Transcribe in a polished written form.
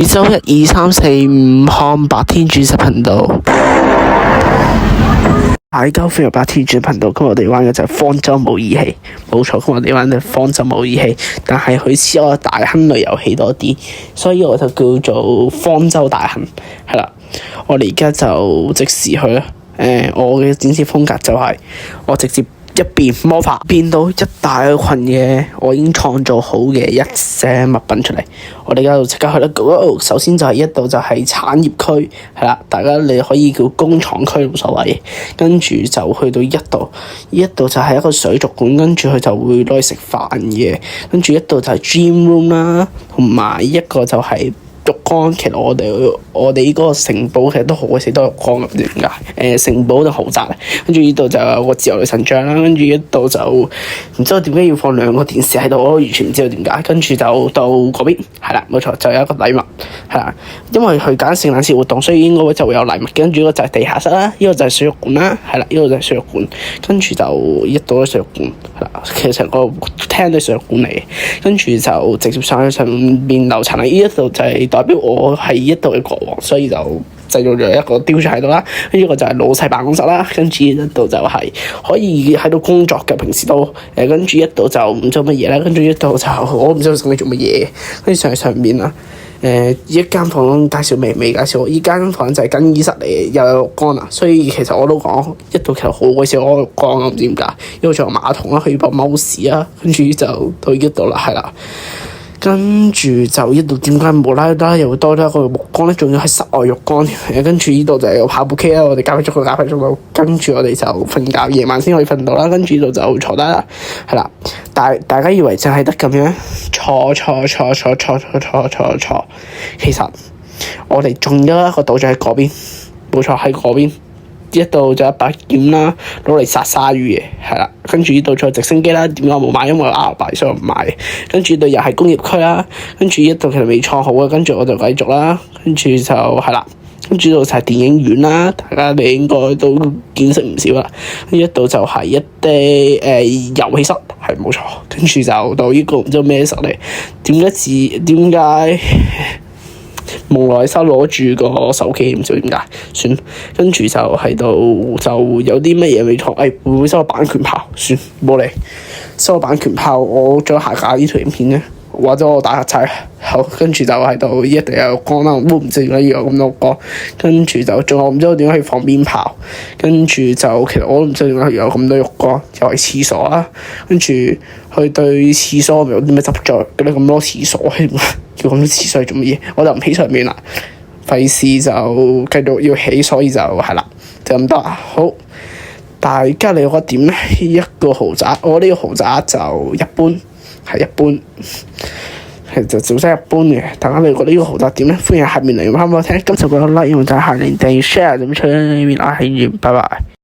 每週1、2、3、4、5看白天煮食頻道。大家歡迎白天煮頻道。今日我哋玩嘅就係方舟模擬器，冇錯。今日我哋玩嘅方舟模擬器，但係佢似我大亨類遊戲多啲，所以我就叫做方舟大亨。係啦，我哋而家就即時去啦。我嘅展示風格就係我直接一變魔法變到一大群嘅我已經創造好嘅一些物品出嚟。我哋而家就即刻去啦。首先就係一度就係產業區，係啦，大家你可以叫工廠區冇所謂。跟住就去到一度就係一個水族館，跟住佢就會攞去食飯嘅。跟住一度就係 gym room 啦，同埋一個就係浴缸。其實我哋呢個城堡其實都好鬼死多浴缸，唔知點解。城堡就豪宅，跟住呢度就有個自由女神像啦，跟住呢度就唔知道點解要放兩個電視喺度，我完全唔知道點解。跟住就到嗰邊，係啦，冇錯，就有一個禮物，係啦，因為佢揀聖誕節活動，所以應該就會有禮物。跟住呢個就係地下室啦，呢個就係水族館啦，係啦，呢個就係水族館。跟住就一度都水族館，係啦，其實個廳都係水族館嚟嘅。跟住就直接上去上面樓層啦，呢一度就係代表我係一度嘅國王，所以就製造咗一個雕像喺度啦。跟住呢個就係老細辦公室啦。跟住呢度就係可以喺度工作嘅，平時都跟住一度就唔做乜嘢啦。跟住一度就我唔知道做乜嘢。跟住上面啦，一間房介紹未介紹，依間房就係更衣室嚟，又有浴缸啦。所以其實我都講一度其實好鬼少個浴缸，我唔知點解。因為仲有馬桶啦，可以放貓屎啊。跟住就到呢度啦，係啦。跟住就呢度點解無啦啦又會多咗一個浴缸咧？仲要係室外浴缸。跟住呢度就有跑步機啦，我哋搞咗個咖啡鐘度。跟住我哋就瞓覺，夜晚先可以瞓到啦。跟住呢度就坐低啦，係啦。大家以為淨係得咁樣？錯。其實我哋仲有一個島就喺嗰邊，冇錯，喺嗰邊。一度就一把劍啦，攞嚟殺鯊魚嘅，係啦。跟住呢度仲有直升機啦，點解冇買？因為我亞敗所以唔買。跟住呢度又係工業區啦，跟住呢度其實未創好嘅，跟住我就繼續啦。跟住就係啦，跟住呢度就係電影院啦，大家你應該都見識唔少啦。跟住呢度就係一啲遊戲室，係冇錯。跟住就到呢個唔知咩室嚟？點解？蒙內修攞住個手機，唔知點解，算。跟住就喺度就有啲乜嘢未錯，會唔會收版權炮？算，冇理。收版權炮，我再下架呢條影片咧，或者我打下掣。好，跟住就喺度一定有光啦，都唔知點解要有咁多光。跟住就仲有唔知道點解可以放鞭炮。跟住就其實我都唔知點解要有咁多浴缸，又係廁所啦。跟住佢對廁所有啲咩執着？咁多廁所，要咁多廁所做乜嘢？我就唔起上面啦，費事就繼續要起，所以就係啦，就咁多啦。好，大家你覺得點咧？一個豪宅，我呢個豪宅就一般，係一般。其實就小聲一般嘅，大家你覺得呢個豪宅點咧？歡迎下面留言翻俾我聽。今集覺得 like 用就係下面訂閱 share 點出呢邊啊，希望拜拜。